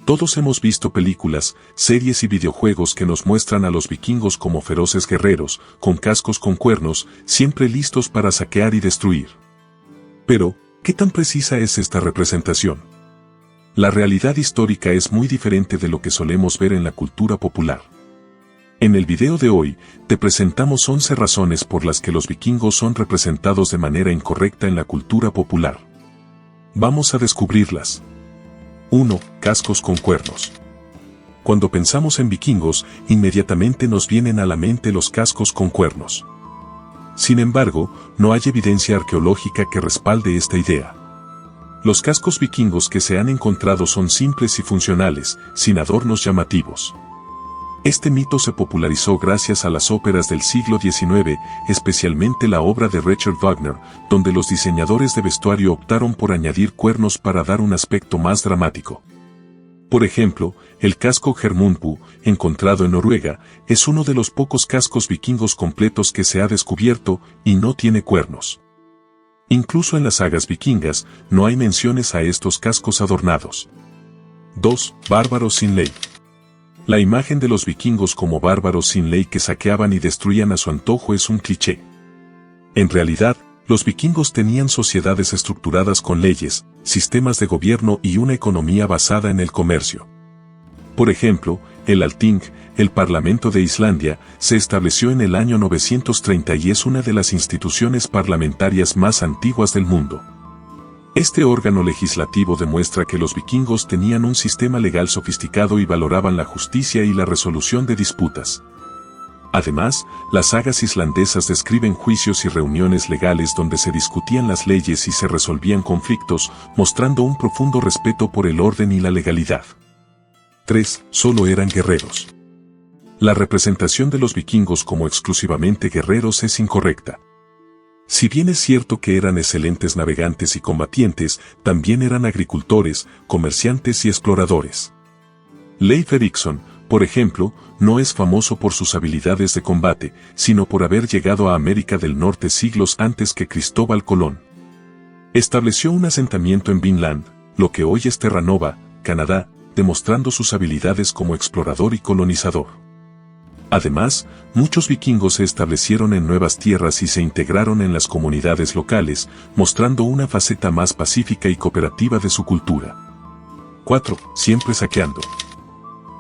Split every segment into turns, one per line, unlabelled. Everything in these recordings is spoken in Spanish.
Todos hemos visto películas, series y videojuegos que nos muestran a los vikingos como feroces guerreros, con cascos con cuernos, siempre listos para saquear y destruir. Pero, ¿qué tan precisa es esta representación? La realidad histórica es muy diferente de lo que solemos ver en la cultura popular. En el video de hoy, te presentamos 11 razones por las que los vikingos son representados de manera incorrecta en la cultura popular. Vamos a descubrirlas. 1. Cascos con cuernos. Cuando pensamos en vikingos, inmediatamente nos vienen a la mente los cascos con cuernos. Sin embargo, no hay evidencia arqueológica que respalde esta idea. Los cascos vikingos que se han encontrado son simples y funcionales, sin adornos llamativos. Este mito se popularizó gracias a las óperas del siglo XIX, especialmente la obra de Richard Wagner, donde los diseñadores de vestuario optaron por añadir cuernos para dar un aspecto más dramático. Por ejemplo, el casco Hermundbu, encontrado en Noruega, es uno de los pocos cascos vikingos completos que se ha descubierto y no tiene cuernos. Incluso en las sagas vikingas, no hay menciones a estos cascos adornados. 2. Bárbaros sin ley. La imagen de los vikingos como bárbaros sin ley que saqueaban y destruían a su antojo es un cliché. En realidad, los vikingos tenían sociedades estructuradas con leyes, sistemas de gobierno y una economía basada en el comercio. Por ejemplo, el Althing, el Parlamento de Islandia, se estableció en el año 930 y es una de las instituciones parlamentarias más antiguas del mundo. Este órgano legislativo demuestra que los vikingos tenían un sistema legal sofisticado y valoraban la justicia y la resolución de disputas. Además, las sagas islandesas describen juicios y reuniones legales donde se discutían las leyes y se resolvían conflictos, mostrando un profundo respeto por el orden y la legalidad. 3. Solo eran guerreros. La representación de los vikingos como exclusivamente guerreros es incorrecta. Si bien es cierto que eran excelentes navegantes y combatientes, también eran agricultores, comerciantes y exploradores. Leif Erikson, por ejemplo, no es famoso por sus habilidades de combate, sino por haber llegado a América del Norte siglos antes que Cristóbal Colón. Estableció un asentamiento en Vinland, lo que hoy es Terranova, Canadá, demostrando sus habilidades como explorador y colonizador. Además, muchos vikingos se establecieron en nuevas tierras y se integraron en las comunidades locales, mostrando una faceta más pacífica y cooperativa de su cultura. 4. Siempre saqueando.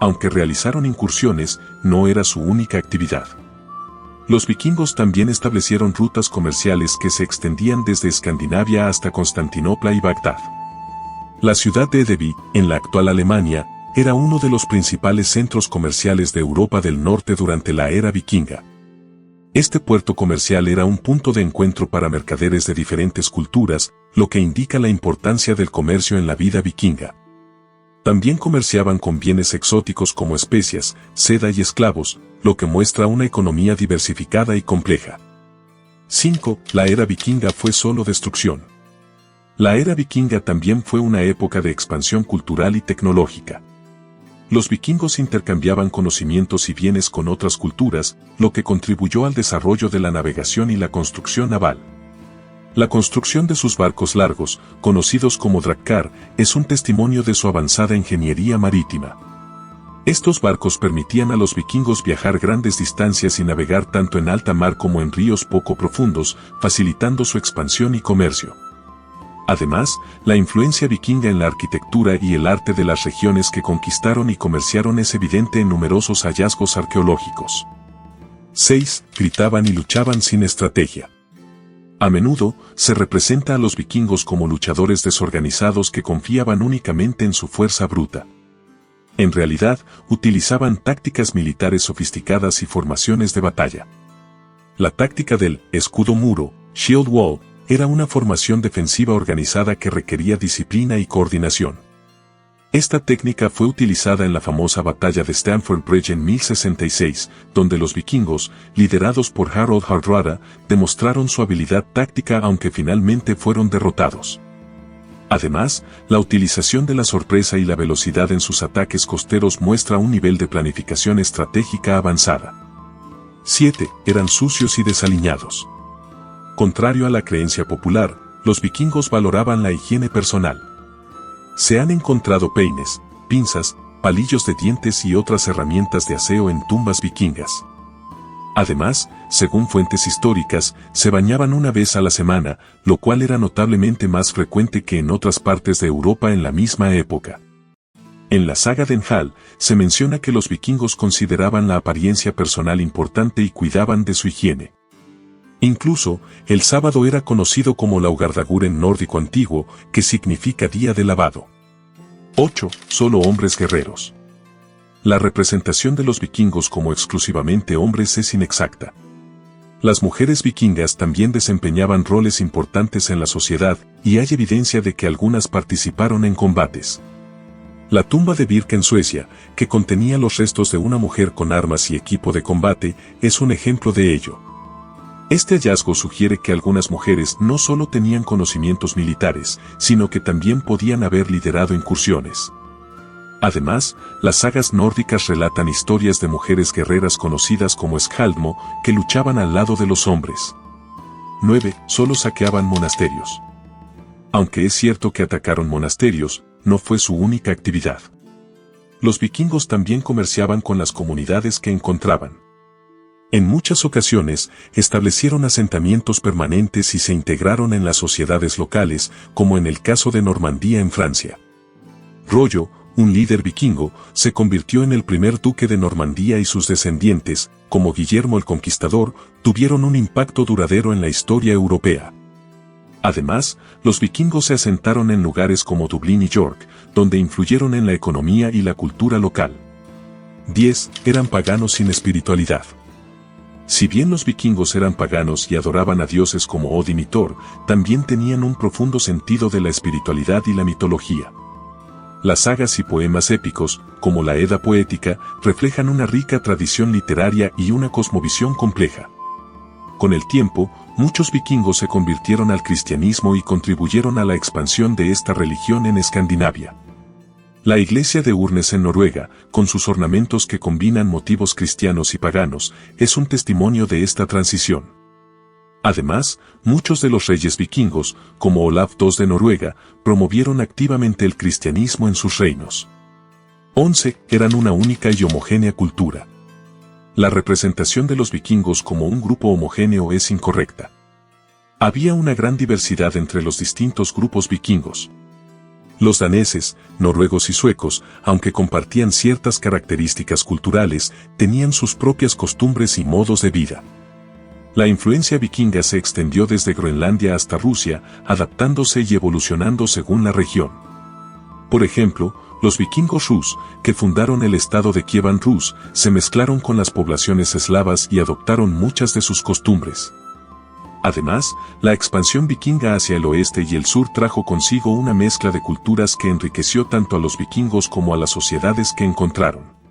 Aunque realizaron incursiones, no era su única actividad. Los vikingos también establecieron rutas comerciales que se extendían desde Escandinavia hasta Constantinopla y Bagdad. La ciudad de Edeby, en la actual Alemania, era uno de los principales centros comerciales de Europa del Norte durante la era vikinga. Este puerto comercial era un punto de encuentro para mercaderes de diferentes culturas, lo que indica la importancia del comercio en la vida vikinga. También comerciaban con bienes exóticos como especias, seda y esclavos, lo que muestra una economía diversificada y compleja. 5. La era vikinga fue solo destrucción. La era vikinga también fue una época de expansión cultural y tecnológica. Los vikingos intercambiaban conocimientos y bienes con otras culturas, lo que contribuyó al desarrollo de la navegación y la construcción naval. La construcción de sus barcos largos, conocidos como drakkar, es un testimonio de su avanzada ingeniería marítima. Estos barcos permitían a los vikingos viajar grandes distancias y navegar tanto en alta mar como en ríos poco profundos, facilitando su expansión y comercio. Además, la influencia vikinga en la arquitectura y el arte de las regiones que conquistaron y comerciaron es evidente en numerosos hallazgos arqueológicos. 6. Gritaban y luchaban sin estrategia. A menudo, se representa a los vikingos como luchadores desorganizados que confiaban únicamente en su fuerza bruta. En realidad, utilizaban tácticas militares sofisticadas y formaciones de batalla. La táctica del escudo muro, shield wall, era una formación defensiva organizada que requería disciplina y coordinación. Esta técnica fue utilizada en la famosa batalla de Stamford Bridge en 1066, donde los vikingos, liderados por Harold Hardrada, demostraron su habilidad táctica aunque finalmente fueron derrotados. Además, la utilización de la sorpresa y la velocidad en sus ataques costeros muestra un nivel de planificación estratégica avanzada. 7. Eran sucios y desaliñados. Contrario a la creencia popular, los vikingos valoraban la higiene personal. Se han encontrado peines, pinzas, palillos de dientes y otras herramientas de aseo en tumbas vikingas. Además, según fuentes históricas, se bañaban una vez a la semana, lo cual era notablemente más frecuente que en otras partes de Europa en la misma época. En la saga de Njál, se menciona que los vikingos consideraban la apariencia personal importante y cuidaban de su higiene. Incluso, el sábado era conocido como Laugardagur en nórdico antiguo, que significa día de lavado. 8. Solo hombres guerreros. La representación de los vikingos como exclusivamente hombres es inexacta. Las mujeres vikingas también desempeñaban roles importantes en la sociedad, y hay evidencia de que algunas participaron en combates. La tumba de Birka en Suecia, que contenía los restos de una mujer con armas y equipo de combate, es un ejemplo de ello. Este hallazgo sugiere que algunas mujeres no solo tenían conocimientos militares, sino que también podían haber liderado incursiones. Además, las sagas nórdicas relatan historias de mujeres guerreras conocidas como Skaldmo, que luchaban al lado de los hombres. 9. Solo saqueaban monasterios. Aunque es cierto que atacaron monasterios, no fue su única actividad. Los vikingos también comerciaban con las comunidades que encontraban. En muchas ocasiones, establecieron asentamientos permanentes y se integraron en las sociedades locales, como en el caso de Normandía en Francia. Rollo, un líder vikingo, se convirtió en el primer duque de Normandía y sus descendientes, como Guillermo el Conquistador, tuvieron un impacto duradero en la historia europea. Además, los vikingos se asentaron en lugares como Dublín y York, donde influyeron en la economía y la cultura local. 10. Eran paganos sin espiritualidad. Si bien los vikingos eran paganos y adoraban a dioses como Odin y Thor, también tenían un profundo sentido de la espiritualidad y la mitología. Las sagas y poemas épicos, como la Edda poética, reflejan una rica tradición literaria y una cosmovisión compleja. Con el tiempo, muchos vikingos se convirtieron al cristianismo y contribuyeron a la expansión de esta religión en Escandinavia. La iglesia de Urnes en Noruega, con sus ornamentos que combinan motivos cristianos y paganos, es un testimonio de esta transición. Además, muchos de los reyes vikingos, como Olaf II de Noruega, promovieron activamente el cristianismo en sus reinos. 11. Eran una única y homogénea cultura. La representación de los vikingos como un grupo homogéneo es incorrecta. Había una gran diversidad entre los distintos grupos vikingos. Los daneses, noruegos y suecos, aunque compartían ciertas características culturales, tenían sus propias costumbres y modos de vida. La influencia vikinga se extendió desde Groenlandia hasta Rusia, adaptándose y evolucionando según la región. Por ejemplo, los vikingos rus, que fundaron el estado de Kievan Rus, se mezclaron con las poblaciones eslavas y adoptaron muchas de sus costumbres. Además, la expansión vikinga hacia el oeste y el sur trajo consigo una mezcla de culturas que enriqueció tanto a los vikingos como a las sociedades que encontraron.